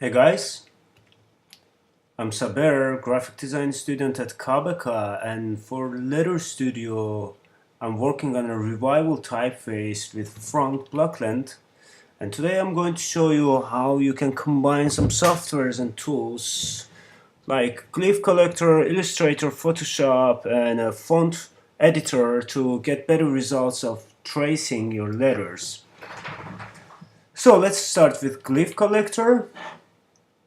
Hey guys, I'm Saber, graphic design student at Kabaka, and for Letter Studio I'm working on a revival typeface with Franc Blokland, and today I'm going to show you how you can combine some softwares and tools like Glyph Collector, Illustrator, Photoshop, and a font editor to get better results of tracing your letters. So let's start with Glyph Collector.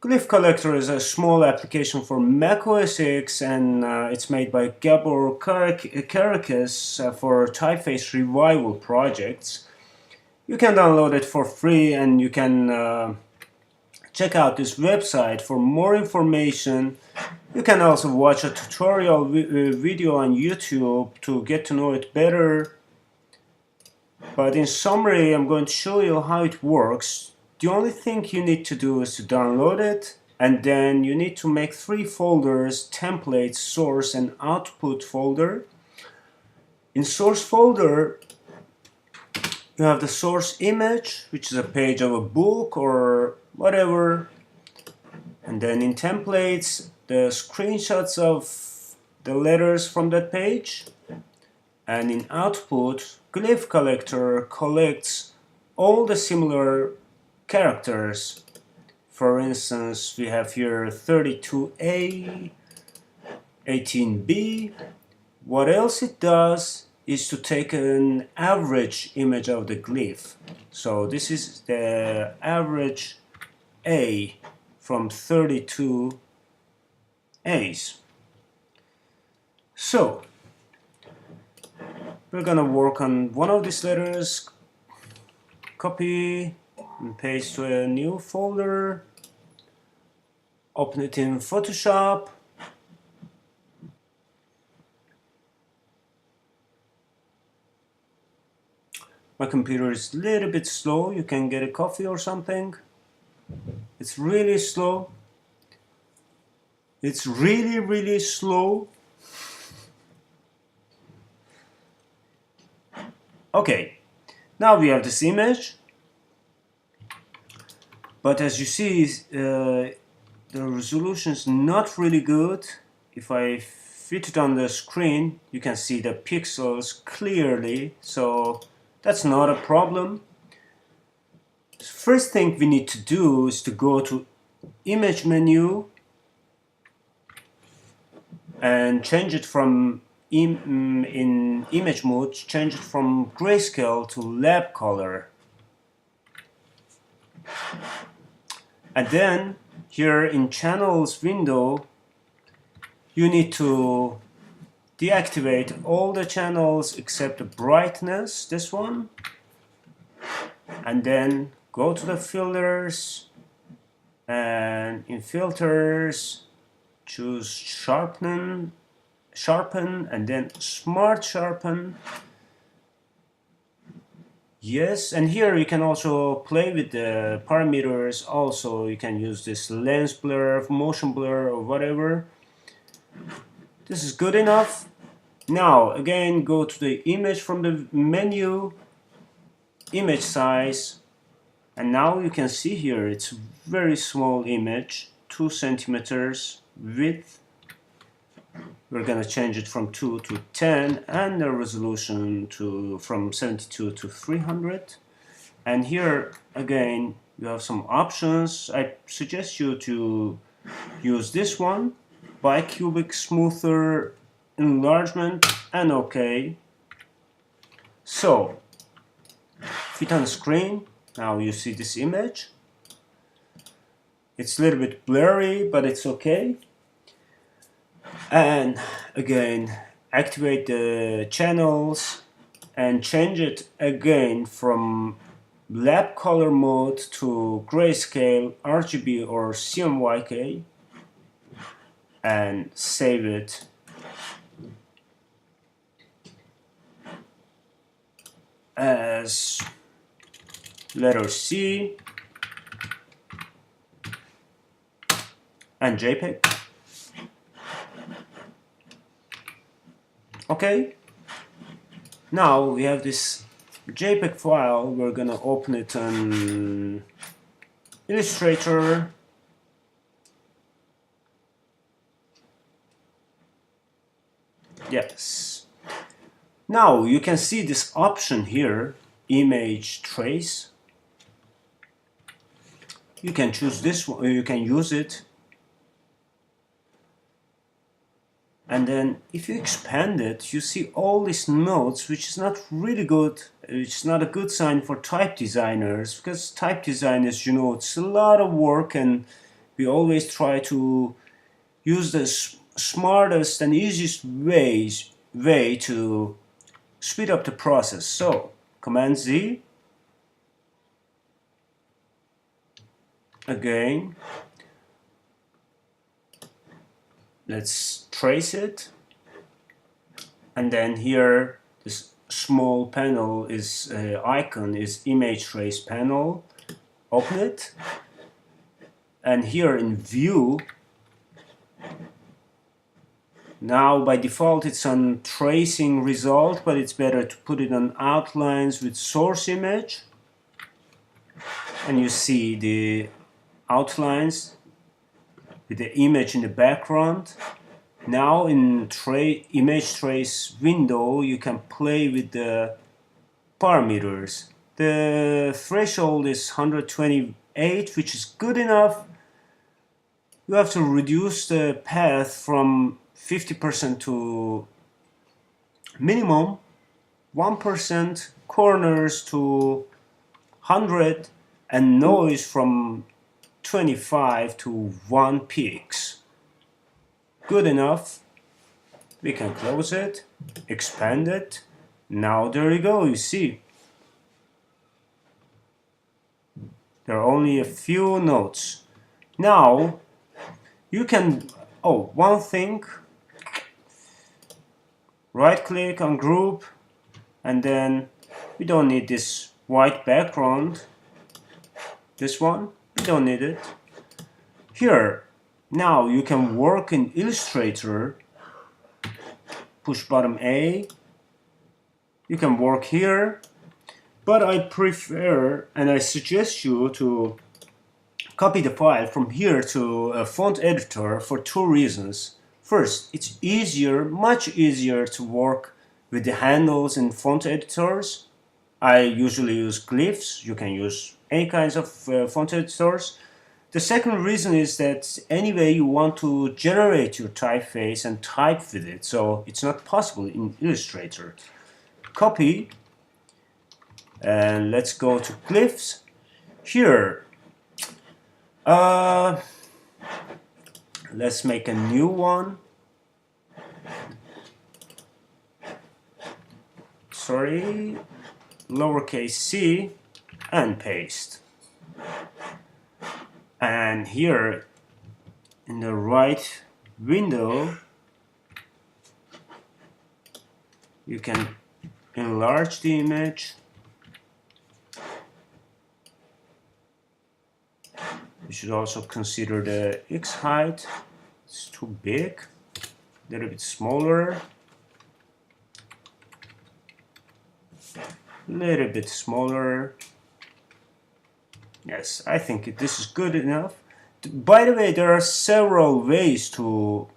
Glyph Collector is a small application for Mac OS X, and it's made by Gabor Karakas for typeface revival projects. You can download it for free, and you can check out this website for more information. You can also watch a tutorial video on YouTube to get to know it better. But in summary, I'm going to show you how it works. The only thing you need to do is to download it, and then you need to make 3 folders: templates, source, and output folder. In source folder, you have the source image, which is a page of a book or whatever, and then in templates, the screenshots of the letters from that page, and in output, Glyph Collector collects all the similar characters. For instance, we have here 32A, 18B. What else it does is to take an average image of the glyph. So this is the average A from 32 A's. So we're gonna work on one of these letters, copy and paste to a new folder, open it in Photoshop, my computer is a little bit slow. You can get a coffee or something. It's really slow. It's really slow. Okay, now we have this image. But as you see, the resolution is not really good. If I fit it on the screen, you can see the pixels clearly, so that's not a problem. First thing we need to do is to go to Image menu and change it from in image mode, change it from grayscale to lab color. And then here in channels window, you need to deactivate all the channels except the brightness, this one, and then go to the filters, and in filters choose sharpen, and then smart sharpen. Yes, and here you can also play with the parameters. Also, you can use this lens blur, motion blur, or whatever. This is good enough. Now, again, go to the image from the menu, image size, and now you can see here it's a very small image, 2 centimeters width. We're gonna change it from 2 to 10, and the resolution from 72 to 300. And here again you have some options. I suggest you to use this one, bicubic smoother enlargement, and OK. So fit on the screen. Now you see this image. It's a little bit blurry, but it's okay. And again, activate the channels and change it again from lab color mode to grayscale, RGB, or CMYK, and save it. As letter C and JPEG. Okay, now we have this JPEG file. We're gonna open it on Illustrator Yes. Now you can see this option here, image trace. You can choose this one, you can use it. And then if you expand it, you see all these nodes, which is not really good. It's not a good sign for type designers, because type designers, you know, it's a lot of work, and we always try to use the smartest and easiest way to speed up the process. So Command Z, again, let's trace it, and then here this small panel is icon is image trace panel. Open it, and here in view, now by default it's on tracing result, but it's better to put it on outlines with source image, and you see the outlines with the image in the background. Now in image trace window, you can play with the parameters. The threshold is 128, which is good enough. You have to reduce the path from 50% to minimum, 1%, corners to 100, and noise from 25 to 1 px. Good enough. We can close it, expand it. Now there you go, you see. There are only a few nodes. Now you can, one thing, right click on group, and then we don't need this white background. This one, we don't need it. Here, now you can work in Illustrator, push button A, you can work here, but I prefer and I suggest you to copy the file from here to a font editor for two reasons. First, it's easier, much easier to work with the handles in font editors. I usually use glyphs. You can use any kinds of font editors. The second reason is that anyway you want to generate your typeface and type with it, so it's not possible in Illustrator. Copy, and let's go to glyphs. Here, let's make a new one. Sorry, lowercase c, and paste. And here in the right window, you can enlarge the image. You should also consider the X height. It's too big. A little bit smaller. A little bit smaller. Yes, I think this is good enough. By the way, there are several ways to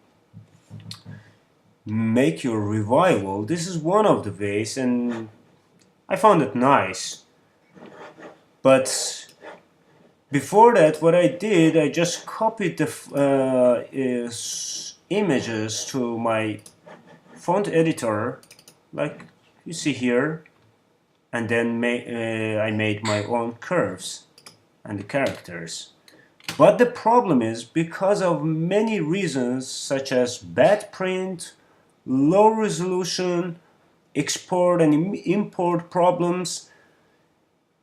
make your revival. This is one of the ways, and I found it nice. But before that, what I did, I just copied the images to my font editor, like you see here, and then I made my own curves and the characters. But the problem is, because of many reasons such as bad print, low resolution, export and import problems,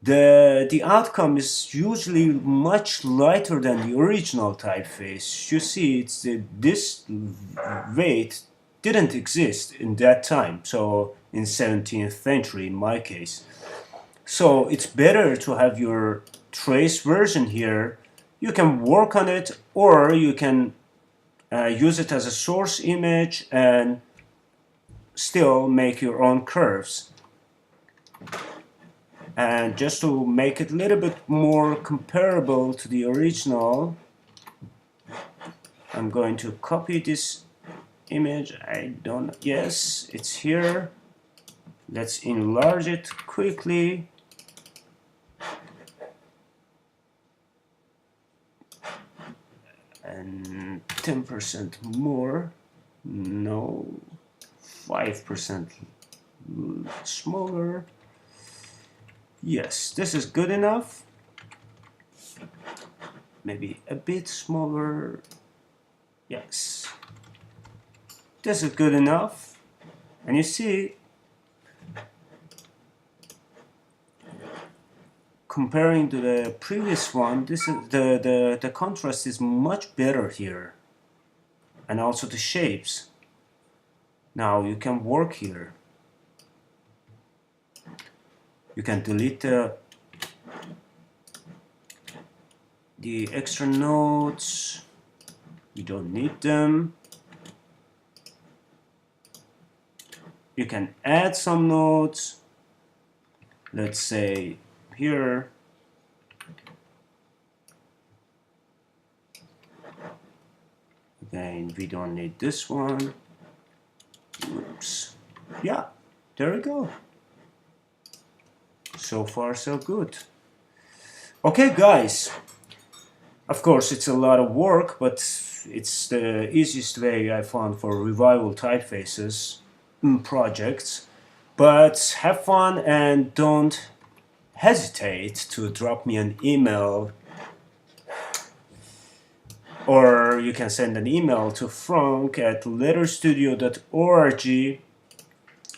the outcome is usually much lighter than the original typeface. You see, this weight didn't exist in that time, so in 17th century in my case. So it's better to have your trace version here. You can work on it, or you can use it as a source image and still make your own curves. And just to make it a little bit more comparable to the original, I'm going to copy this image. I don't, yes, it's here. Let's enlarge it quickly. And 10% more. No, 5% smaller. Yes, this is good enough. Maybe a bit smaller. Yes, this is good enough. And you see, comparing to the previous one, this is the contrast is much better here, and also the shapes. Now you can work here. You can delete the extra nodes. You don't need them. You can add some nodes. Let's say here. Again, we don't need this one. Oops. Yeah, there we go. So far, so good. Okay, guys. Of course, it's a lot of work, but it's the easiest way I found for revival typefaces projects. But have fun and don't hesitate to drop me an email, or you can send an email to frank@letterstudio.org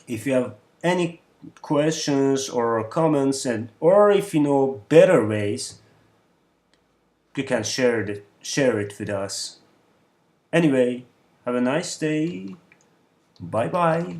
if you have any questions or comments, and or if you know better ways, you can share it with us. Anyway, have a nice day. Bye bye.